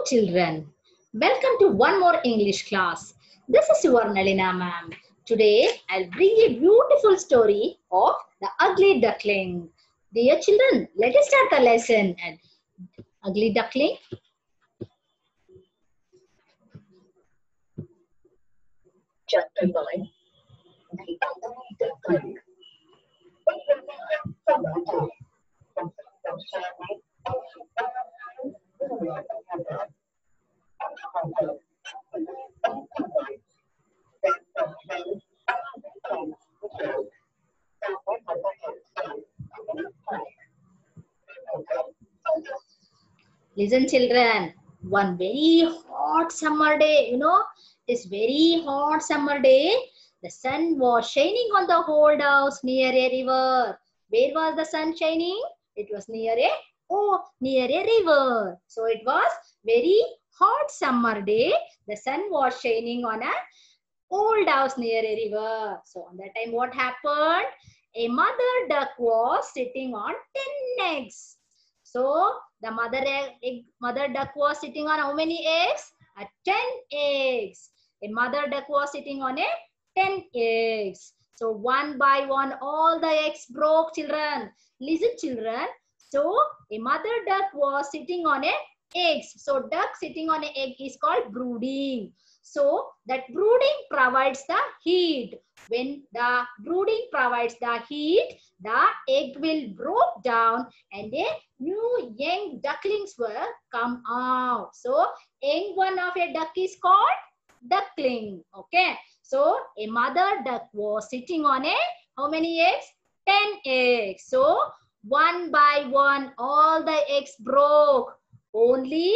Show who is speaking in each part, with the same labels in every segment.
Speaker 1: children, welcome to one more English class. This is your Nalina ma'am. Today I'll bring a beautiful story of the ugly duckling. Dear children, let us start the lesson. And ugly duckling.
Speaker 2: Chapter 9. The Ugly Duckling.
Speaker 1: Listen children, one very hot summer day, this very hot summer day, the sun was shining on the old house near a river. Where was the sun shining? It was near a river. So it was very hot summer day. The sun was shining on a old house near a river. So on that time what happened? A mother duck was sitting on 10 eggs. So the mother duck was sitting on how many eggs? 10 eggs. A mother duck was sitting on 10 eggs. So one by one all the eggs broke, children. Listen children. So a mother duck was sitting on eggs. So duck sitting on an egg is called brooding. So that brooding provides the heat. When the brooding provides the heat, the egg will break down and a new young ducklings will come out. So young one of a duck is called duckling. Okay. So a mother duck was sitting on how many eggs? 10 eggs. So one by one all the eggs broke. Only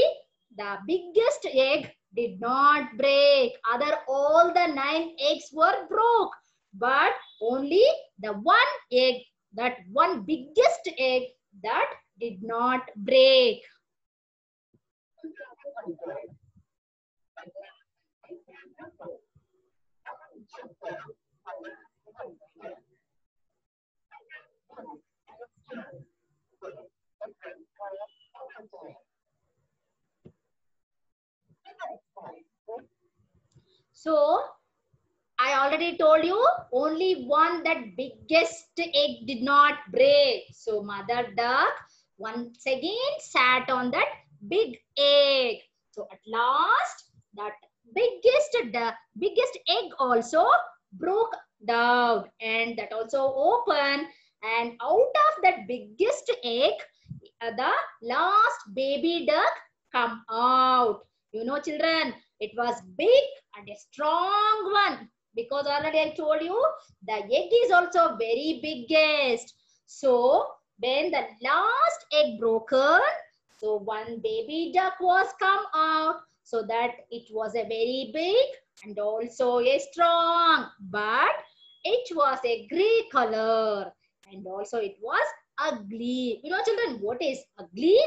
Speaker 1: the biggest egg did not break. All the 9 eggs were broke. But only the one egg, that one biggest egg, that did not break. So, I already told you, only one, that biggest egg did not break. So mother duck once again sat on that big egg. So at last, that biggest egg also broke down, and that also opened, and out of that biggest egg, the last baby duck come out. Children, it was big and a strong one. Because already I told you, the egg is also very biggest. So when the last egg broken, so one baby duck was come out. So that it was a very big and also a strong. But it was a gray color. And also it was ugly. Children, what is ugly?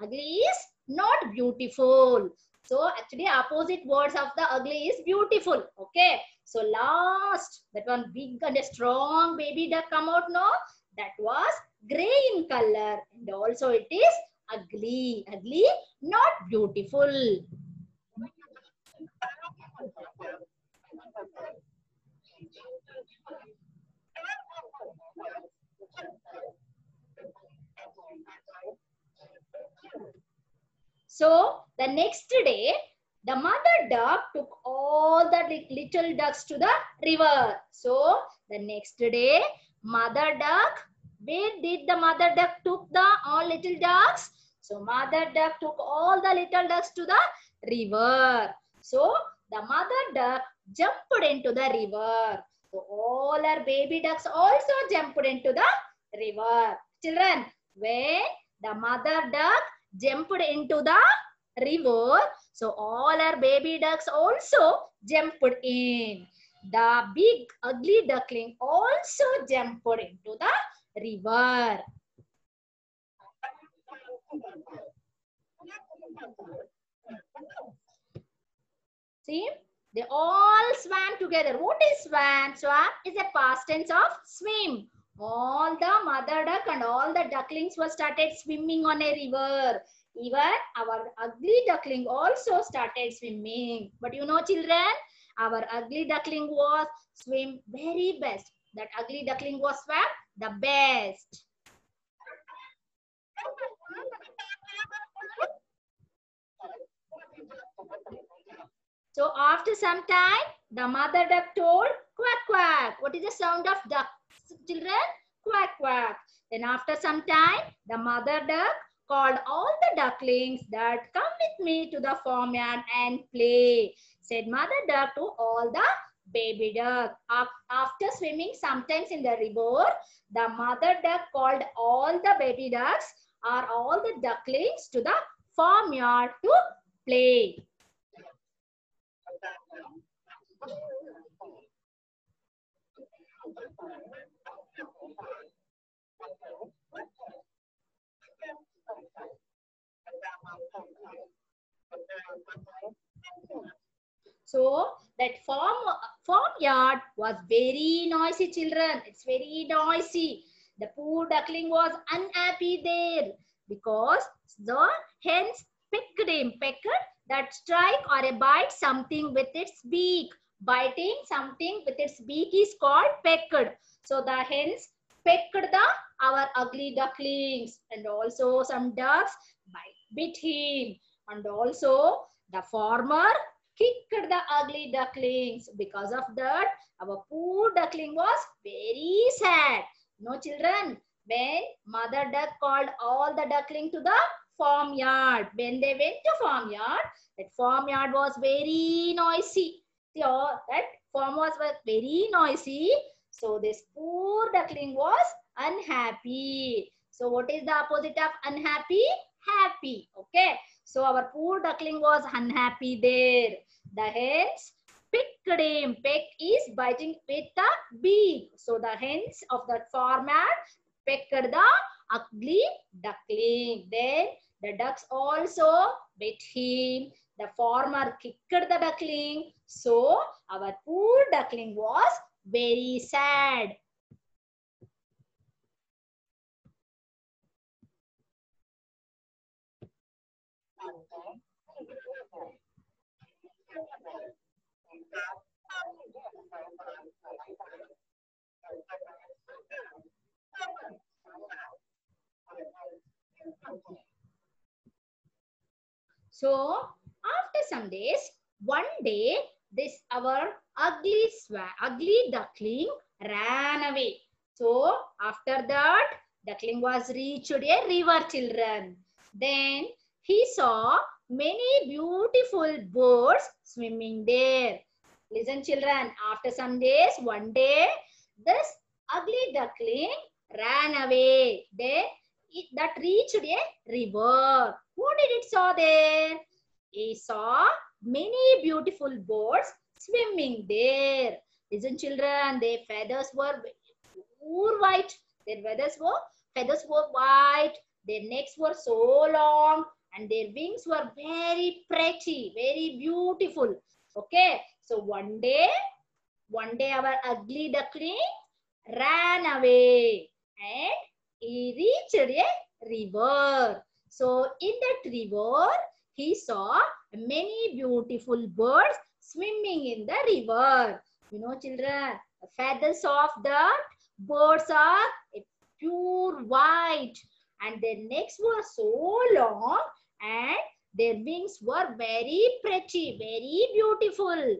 Speaker 1: Ugly is not beautiful. So actually opposite words of the ugly is beautiful. Okay. So last, that one big and a strong baby duck come out now. That was gray in color. And also it is ugly. Ugly, not beautiful. So the next day, the mother duck took all the little ducks to the river. So the next day, mother duck, where did the mother duck took the all little ducks? So mother duck took all the little ducks to the river. So the mother duck jumped into the river. So all her baby ducks also jumped into the river. Children, when the mother duck jumped into the river, so all our baby ducks also jumped in. The big ugly duckling also jumped into the river. See, they all swam together. What is swam? Swam is a past tense of swim. All the mother duck and all the ducklings were started swimming on a river. Even our ugly duckling also started swimming. But you know, children, our ugly duckling was swim very best. That ugly duckling was swam the best. So after some time, the mother duck told, quack, quack. What is the sound of duck, children? Quack, quack. Then after some time, the mother duck called all the ducklings that come with me to the farmyard and play. Said mother duck to all the baby duck. After swimming sometimes in the river, the mother duck called all the baby ducks or all the ducklings to the farmyard to play. So that farmyard was very noisy, children. It's very noisy. The poor duckling was unhappy there because the hens picked him. Pecked, that strike or a bite something with its beak. Biting something with its beak is called pecked. So the hens pecked our ugly ducklings, and also some ducks bit him, and also the farmer kicked the ugly ducklings. Because of that, our poor duckling was very sad. No, children, when mother duck called all the duckling to the farmyard, when they went to farmyard, that farmyard was very noisy. So that farm was very noisy. So this poor duckling was unhappy. So what is the opposite of unhappy? Happy. Okay. So our poor duckling was unhappy there. The hens picked him. Peck is biting with the beak. So the hens of that farmyard pecked the ugly duckling. Then the ducks also bit him. The farmer kicked the duckling. So our poor duckling was very sad. So after some days, one day, this our ugly duckling ran away. So after that, duckling was reached a river, children. Then he saw many beautiful birds swimming there. Listen, children, after some days, one day, this ugly duckling ran away. Then that reached a river. What did it saw there? It saw many beautiful birds swimming there. Listen, children, their feathers were pure white. Their feathers were white. Their necks were so long, and their wings were very pretty, very beautiful. Okay, so one day our ugly duckling ran away and he reached a river. So in that river, he saw many beautiful birds swimming in the river. You know, children, the feathers of the birds are pure white, and their necks were so long, and their wings were very pretty, very beautiful.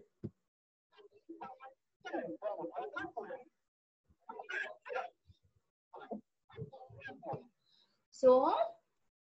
Speaker 1: So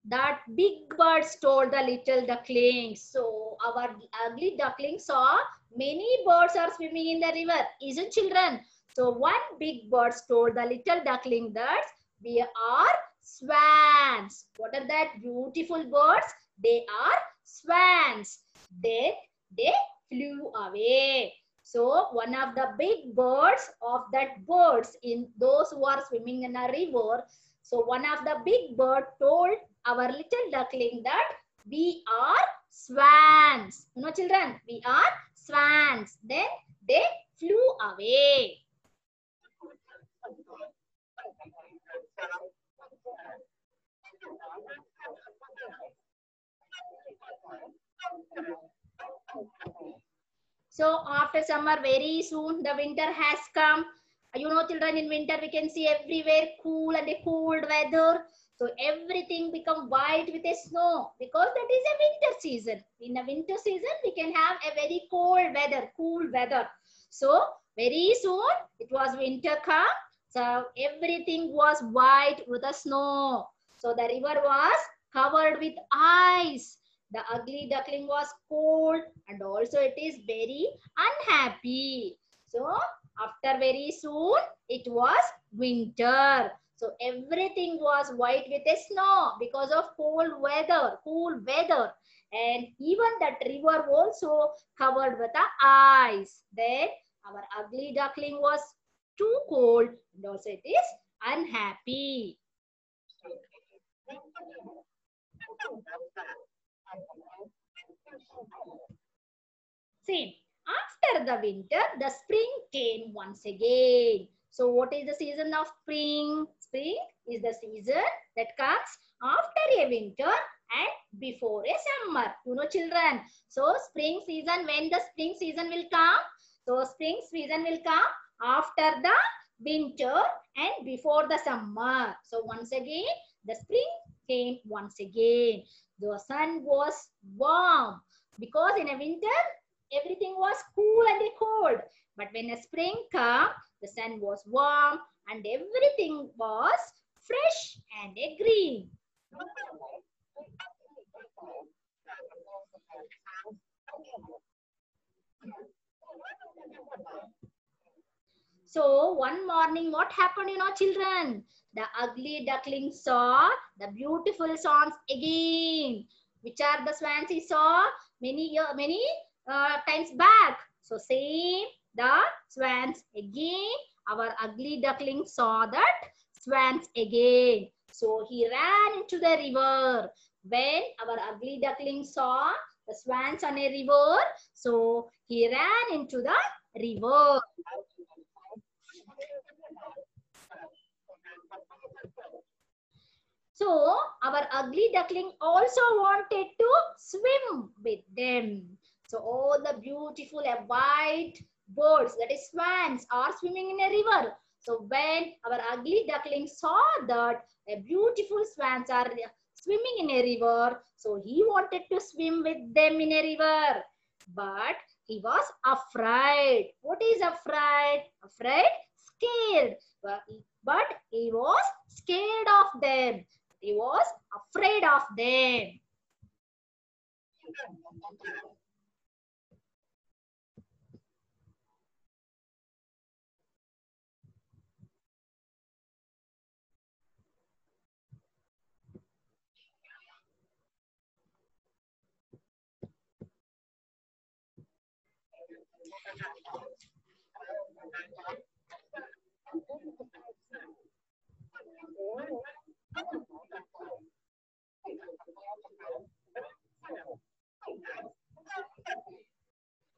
Speaker 1: that big birds told the little ducklings. So our ugly duckling saw many birds are swimming in the river, isn't, children? So one big bird told the little duckling that we are swans. What are that beautiful birds? They are swans. Then they flew away. So one of the big birds of that birds in those who are swimming in a river. So one of the big bird told our little duckling that we are swans. You know, children, we are swans. Then they flew away. So after summer, very soon the winter has come. You know, children, in winter we can see everywhere cool and a cold weather. So everything become white with a snow because that is a winter season. In a winter season, we can have a very cold weather, cool weather. So very soon it was winter come. So everything was white with the snow. So the river was covered with ice. The ugly duckling was cold and also it is very unhappy. So after very soon it was winter. So everything was white with a snow because of cold weather, cool weather. And even that river also covered with the ice. Then our ugly duckling was too cold and also it is unhappy. See, after the winter, the spring came once again. So what is the season of spring? Spring is the season that comes after a winter and before a summer. You know, children. So spring season, when the spring season will come? So spring season will come after the winter and before the summer. So once again, the spring came once again. The sun was warm because in a winter, everything was cool and cold. But when a spring came, the sun was warm and everything was fresh and green. So one morning, what happened, you know, children? The ugly duckling saw the beautiful swans again. Which are the swans he saw many times back. So same the swans again. Our ugly duckling saw that swans again. So he ran into the river. When our ugly duckling saw the swans on a river, so he ran into the river. So our ugly duckling also wanted to swim with them. So all the beautiful white birds, that is swans, are swimming in a river. So when our ugly duckling saw that a beautiful swans are swimming in a river, so he wanted to swim with them in a river. But he was afraid. What is afraid? Afraid? Scared. But he was scared of them. He was afraid of them.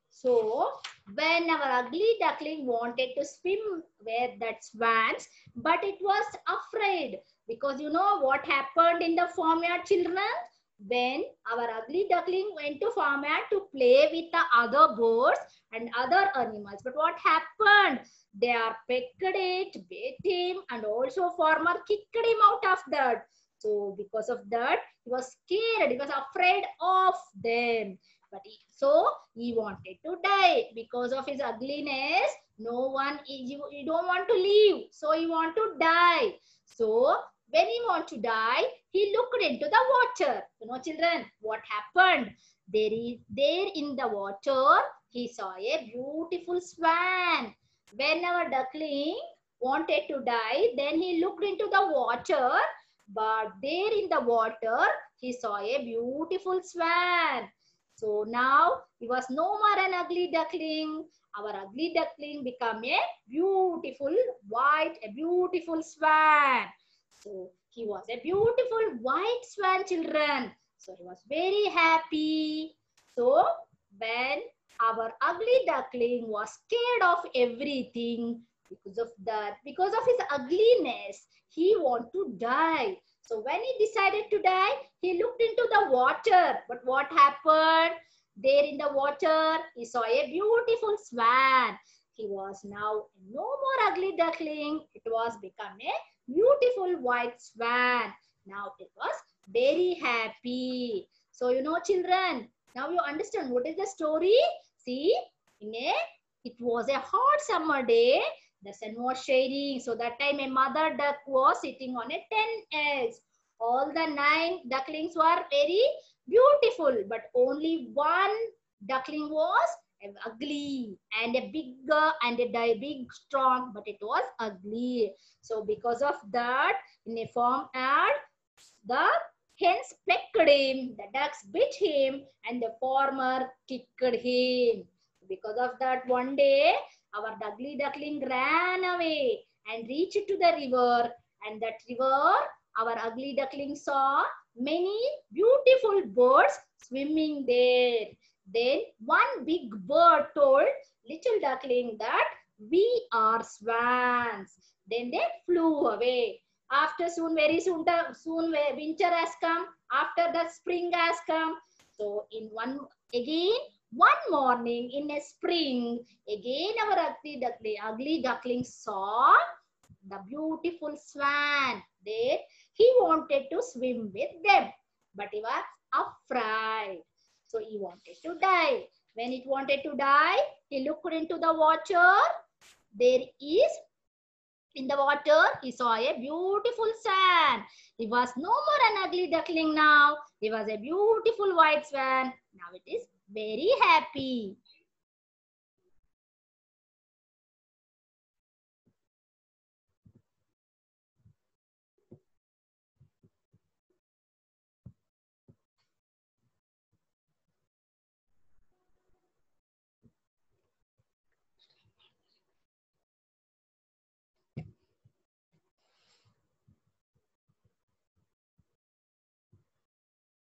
Speaker 1: So when our ugly duckling wanted to swim with that swans, but it was afraid because you know what happened in the farmyard, children? When our ugly duckling went to farmyard to play with the other birds and other animals, but what happened? They are pecked it, bit him, and also farmer kicked him out of that. So because of that, he was scared. He was afraid of them. But so he wanted to die because of his ugliness. No one, he don't want to live. So he want to die. So when he want to die, he looked into the water. You know, children, what happened? There in the water, he saw a beautiful swan. When our duckling wanted to die, then he looked into the water. But there in the water, he saw a beautiful swan. So now he was no more an ugly duckling. Our ugly duckling became a beautiful white, a beautiful swan. So he was a beautiful white swan, children. So he was very happy. So when our ugly duckling was scared of everything because of that, because of his ugliness, he wanted to die. So when he decided to die, he looked into the water. But what happened? There in the water, he saw a beautiful swan. He was now no more ugly duckling. It was become a beautiful white swan. Now it was very happy. So, you know, children, now you understand what is the story. See, it was a hot summer day. The sun was shining. So that time a mother duck was sitting on a 10 eggs. All the 9 ducklings were very beautiful, but only one duckling was ugly and a bigger and a big strong, but it was ugly. So because of that, in a farm ad, the hens pecked him, the ducks bit him, and the farmer kicked him. Because of that, one day our ugly duckling ran away and reached to the river, and that river, our ugly duckling saw many beautiful birds swimming there. Then one big bird told little duckling that we are swans. Then they flew away. After very soon winter has come. After the spring has come. So again one morning in a spring, again our ugly duckling saw the beautiful swan. There he wanted to swim with them, but he was afraid. So he wanted to die. When it wanted to die, he looked into the water. There is in the water, he saw a beautiful swan. He was no more an ugly duckling now. He was a beautiful white swan. Now it is very happy.